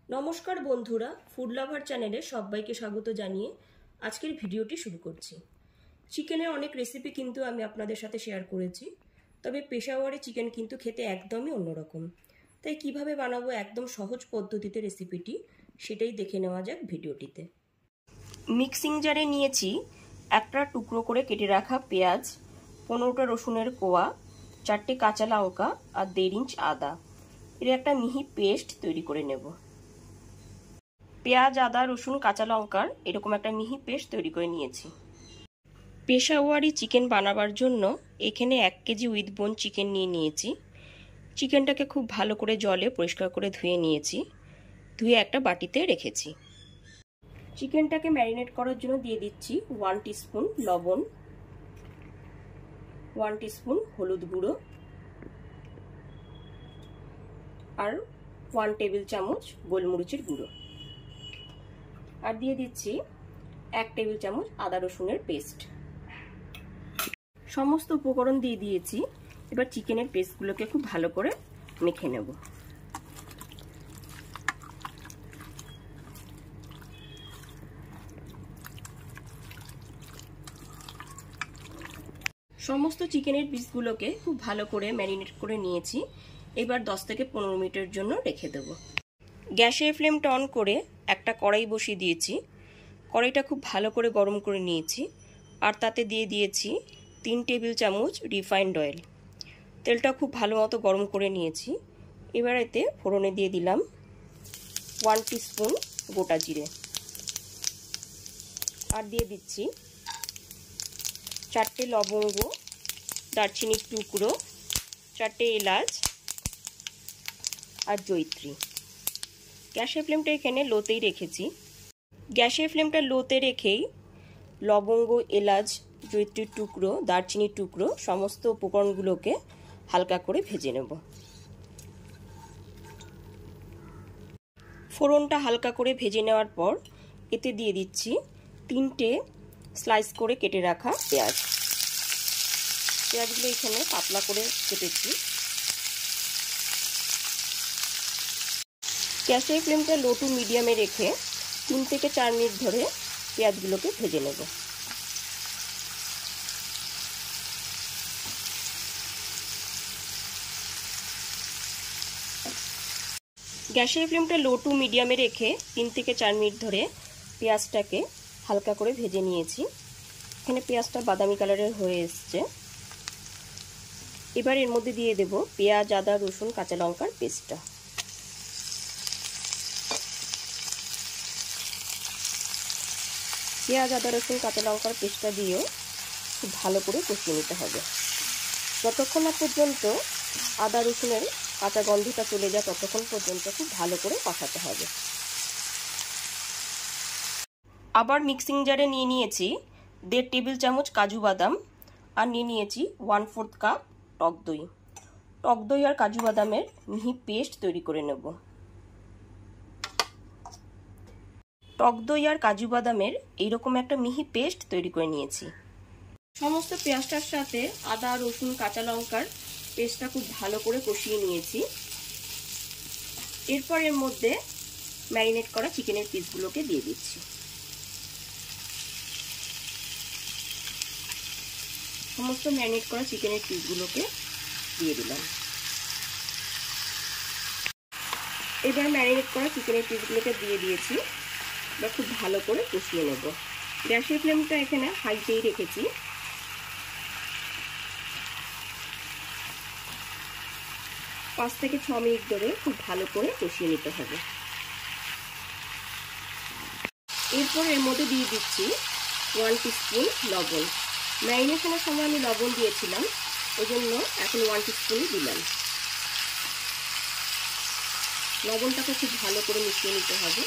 নমস্কার বন্ধুরা, food lover চ্যানেলে সবাইকে স্বাগত জানিয়ে আজকের ভিডিওটি শুরু করছি। চিকেনের অনেক রেসিপি কিন্তু আমি আপনাদের সাথে শেয়ার করেছি, তবে পেশাওয়ারি চিকেন কিন্তু খেতে একদমই অন্যরকম। তাই কিভাবে বানাবো একদম সহজ পদ্ধতিতে রেসিপিটি, সেটাই দেখে নেওয়া যাক ভিডিওটিতে। মিক্সিং জারে নিয়েছি একটা টুকরো করে কেটে রাখা পেঁয়াজ, 15টা রসুনের কোয়া, 4টে কাঁচা লঙ্কা আর 1.5 ইঞ্চ আদা। এর একটা মিহি পেস্ট তৈরি করে নেব। পেঁয়াজ, আদা, রসুন, কাঁচা লঙ্কার এরকম একটা মিহি পেস্ট তৈরি করে নিয়েছি। পেশাওয়ারি চিকেন বানাবার জন্য এখানে 1 কেজি উইথ বোন চিকেন নিয়েছি। চিকেনটাকে খুব ভালো করে জলে পরিষ্কার করে ধুয়ে নিয়েছি। ধুয়ে একটা বাটিতে রেখেছি। চিকেনটাকে ম্যারিনেট করার জন্য দিয়ে দিচ্ছি 1 টিস্পুন লবণ, 1 টিস্পুন হলুদ গুঁড়ো আর 1 টেবিল চামচ গোলমরিচের গুঁড়ো, আর দিয়ে দিচ্ছি 1 টেবিল চামচ আদা রসুনের পেস্ট। সমস্ত উপকরণ দিয়ে দিয়েছি। এবার চিকেনের পেস্টগুলোকে খুব ভালো করে মেখে নেব। সমস্ত চিকেনের পিসগুলোকে খুব ভালো করে ম্যারিনেট করে নিয়েছি। এবার 10 থেকে 15 মিনিটের জন্য রেখে দেব। গ্যাসের ফ্লেমটা অন করে একটা কড়াই বসিয়ে দিয়েছি। কড়াইটা খুব ভালো করে গরম করে নিয়েছি, আর তাতে দিয়ে দিয়েছি 3 টেবিল চামচ রিফাইন্ড অয়েল। তেলটা খুব ভালো মতো গরম করে নিয়েছি। এবার এতে ফোড়নে দিয়ে দিলাম 1 টিস্পুন গোটা জিরে, আর দিয়ে দিচ্ছি 4টে লবঙ্গ, দারচিনির টুকরো, 4টে এলাচ আর জয়িত্রী। গ্যাসের ফ্লেমটা এখানে লোতেই রেখেছি। গ্যাসের ফ্লেমটা লোতে রেখেই লবঙ্গ, এলাচ, জয়িত্রীর টুকরো, দারচিনির টুকরো সমস্ত উপকরণগুলোকে হালকা করে ভেজে নেব। ফোড়নটা হালকা করে ভেজে নেওয়ার পর এতে দিয়ে দিচ্ছি 3টে স্লাইস করে কেটে রাখা পেঁয়াজ। পেঁয়াজগুলো এখানে পাতলা করে কেটেছি। গ্যাসের ফ্লেমটা লো টু মিডিয়ামে রেখে 3 থেকে 4 মিনিট ধরে পেঁয়াজগুলোকে ভেজে নেব। গ্যাসের ফ্লেমটা লো টু মিডিয়ামে রেখে 3 থেকে 4 মিনিট ধরে পেঁয়াজটাকে হালকা করে ভেজে নিয়েছি। এখানে পেঁয়াজটা বাদামি কালারের হয়ে এসছে। এবার এর মধ্যে দিয়ে দেব পেঁয়াজ, আদা, রসুন, কাঁচা লঙ্কার পেস্টটা। পেঁয়াজ, আদা, রসুন, কাঁচা লঙ্কার পেস্টটা দিয়েও খুব ভালো করে কষিয়ে নিতে হবে। যতক্ষণ না পর্যন্ত আদা রসুনের কাঁচা গন্ধটা চলে যায় ততক্ষণ পর্যন্ত খুব ভালো করে কষাতে হবে। আবার মিক্সিং জারে নিয়ে নিয়েছি 1.5 টেবিল চামচ কাজু বাদাম, আর নিয়ে নিয়েছি 1/4 কাপ টক দই। টক দই আর কাজু বাদামের মিহি পেস্ট তৈরি করে নেব। টক দই আর কাজু বাদামের এইরকম একটা মিহি পেস্ট তৈরি করে নিয়েছি। সমস্ত পেঁয়াজটার সাথে আদা, রসুন, কাঁচা লঙ্কার পেস্টটা খুব ভালো করে কষিয়ে নিয়েছি। এরপর এর মধ্যে ম্যারিনেট করা চিকেনের পিসগুলোকে দিয়ে দিচ্ছি। সমস্ত ম্যারিনেট করা চিকেনের পিসগুলোকে দিয়ে দিলাম। এবার ম্যারিনেট করা চিকেনের পিসগুলোকে দিয়ে দিয়েছি। এবার খুব ভালো করে কষিয়ে নেব। গ্যাসের ফ্লেমটা এখানে হাইতেই রেখেছি। পাঁচ থেকে 6 মিনিট ধরে খুব ভালো করে কষিয়ে নিতে হবে। এরপর এর মধ্যে দিয়ে দিচ্ছি 1 টিস্পুন লবণ। ম্যারিনেশনের সময় আমি লবণ দিয়েছিলাম, ওই জন্য এখন 1 টিস্পুন দিলাম। লবণটাকে খুব ভালো করে মিশিয়ে নিতে হবে।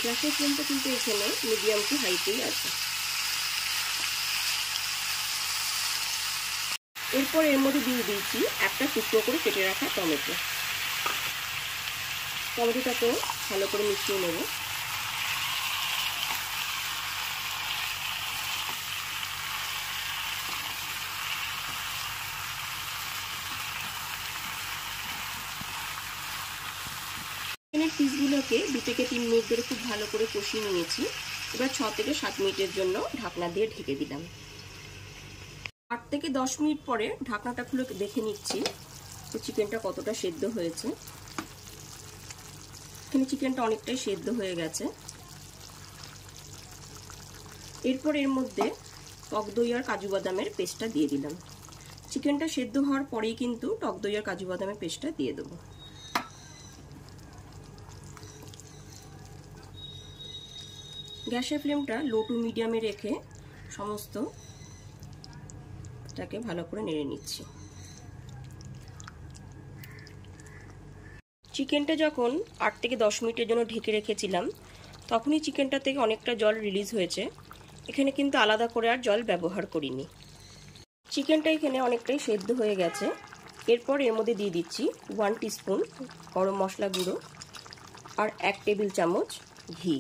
গ্যাসের ফ্লেমটা কিন্তু এখানে মিডিয়াম টু হাইতেই আছে। এরপর এর মধ্যে দিয়ে দিয়েছি একটা টুকরো করে কেটে রাখা টমেটো। টমেটোটাকেও ভালো করে মিশিয়ে নেব। পিসগুলোকে 2 থেকে 3 মিনিট ধরে খুব ভালো করে কষিয়ে নিয়েছি। এবার 6 থেকে 7 মিনিটের জন্য ঢাকনা দিয়ে ঢেকে দিলাম। 8 থেকে 10 মিনিট পরে ঢাকনাটা খুলে দেখে নিচ্ছি তো চিকেনটা কতটা সেদ্ধ হয়েছে। এখানে চিকেনটা অনেকটাই সেদ্ধ হয়ে গেছে। এরপর এর মধ্যে টক দই আর কাজু বাদামের পেস্টটা দিয়ে দিলাম। চিকেনটা সেদ্ধ হওয়ার পরেই কিন্তু টক দই আর কাজু বাদামের পেস্টটা দিয়ে দেবো। গ্যাসের ফ্লেমটা লো টু মিডিয়ামে রেখে সমস্তটাকে ভালো করে নেড়ে নিচ্ছি। চিকেনটা যখন 8 থেকে 10 মিনিটের জন্য ঢেকে রেখেছিলাম তখনই চিকেনটা থেকে অনেকটা জল রিলিজ হয়েছে। এখানে কিন্তু আলাদা করে আর জল ব্যবহার করিনি। চিকেনটা এখানে অনেকটাই সেদ্ধ হয়ে গেছে। এরপর এর মধ্যে দিয়ে দিচ্ছি 1 টিস্পুন গরম মশলা গুঁড়ো আর 1 টেবিল চামচ ঘি।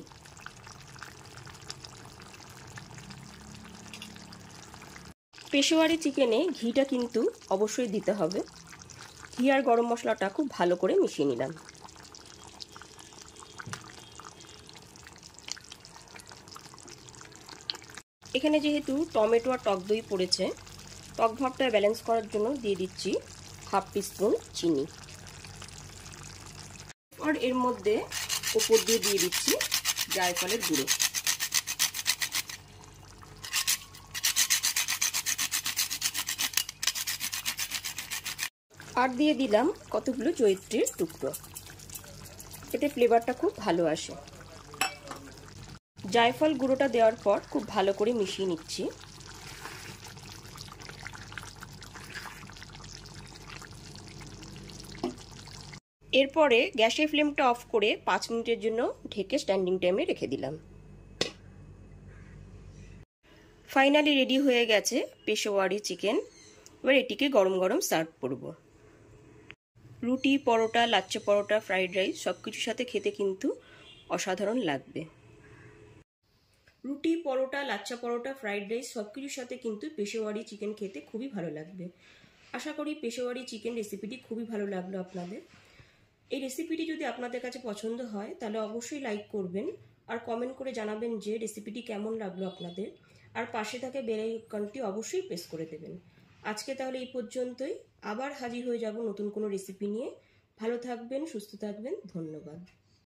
পেশোয়ারি চিকেনে ঘিটা কিন্তু অবশ্যই দিতে হবে। ঘি আর গরম মশলাটা খুব ভালো করে মিশিয়ে নিলাম। এখানে যেহেতু টমেটো আর টক দই পড়েছে, টক ভাবটা ব্যালেন্স করার জন্য দিয়ে দিচ্ছি 1/2 টিস্পুন চিনি। আর এর মধ্যে উপর দিয়ে দিচ্ছি জায়ফলের গুঁড়ো। আর দিয়ে দিলাম কতগুলো জয়িত্রীর টুকরো। এতে ফ্লেভারটা খুব ভালো আসে। জায়ফল গুঁড়োটা দেওয়ার পর খুব ভালো করে মিশিয়ে নিচ্ছি। এরপরে গ্যাসের ফ্লেমটা অফ করে 5 মিনিটের জন্য ঢেকে স্ট্যান্ডিং টাইমে রেখে দিলাম। ফাইনালি রেডি হয়ে গেছে পেশোয়ারি চিকেন। এবার এটিকে গরম গরম সার্ভ করব। রুটি, পরোটা, লাচ্ছা পরোটা, ফ্রাইড রাইস সব কিছুর সাথে খেতে কিন্তু অসাধারণ লাগবে। রুটি, পরোটা, লাচ্ছা পরোটা, ফ্রাইড রাইস সব কিছুর সাথে কিন্তু পেশোয়ারি চিকেন খেতে খুবই ভালো লাগবে। আশা করি পেশোয়ারি চিকেন রেসিপিটি খুবই ভালো লাগলো আপনাদের। এই রেসিপিটি যদি আপনাদের কাছে পছন্দ হয় তাহলে অবশ্যই লাইক করবেন আর কমেন্ট করে জানাবেন যে রেসিপিটি কেমন লাগলো আপনাদের। আর পাশে থাকা বেল আইকনটি অবশ্যই প্রেস করে দেবেন। আজকে তাহলে এই পর্যন্তই। আবার হাজির হয়ে যাব নতুন কোনো রেসিপি নিয়ে। ভালো থাকবেন, সুস্থ থাকবেন। ধন্যবাদ।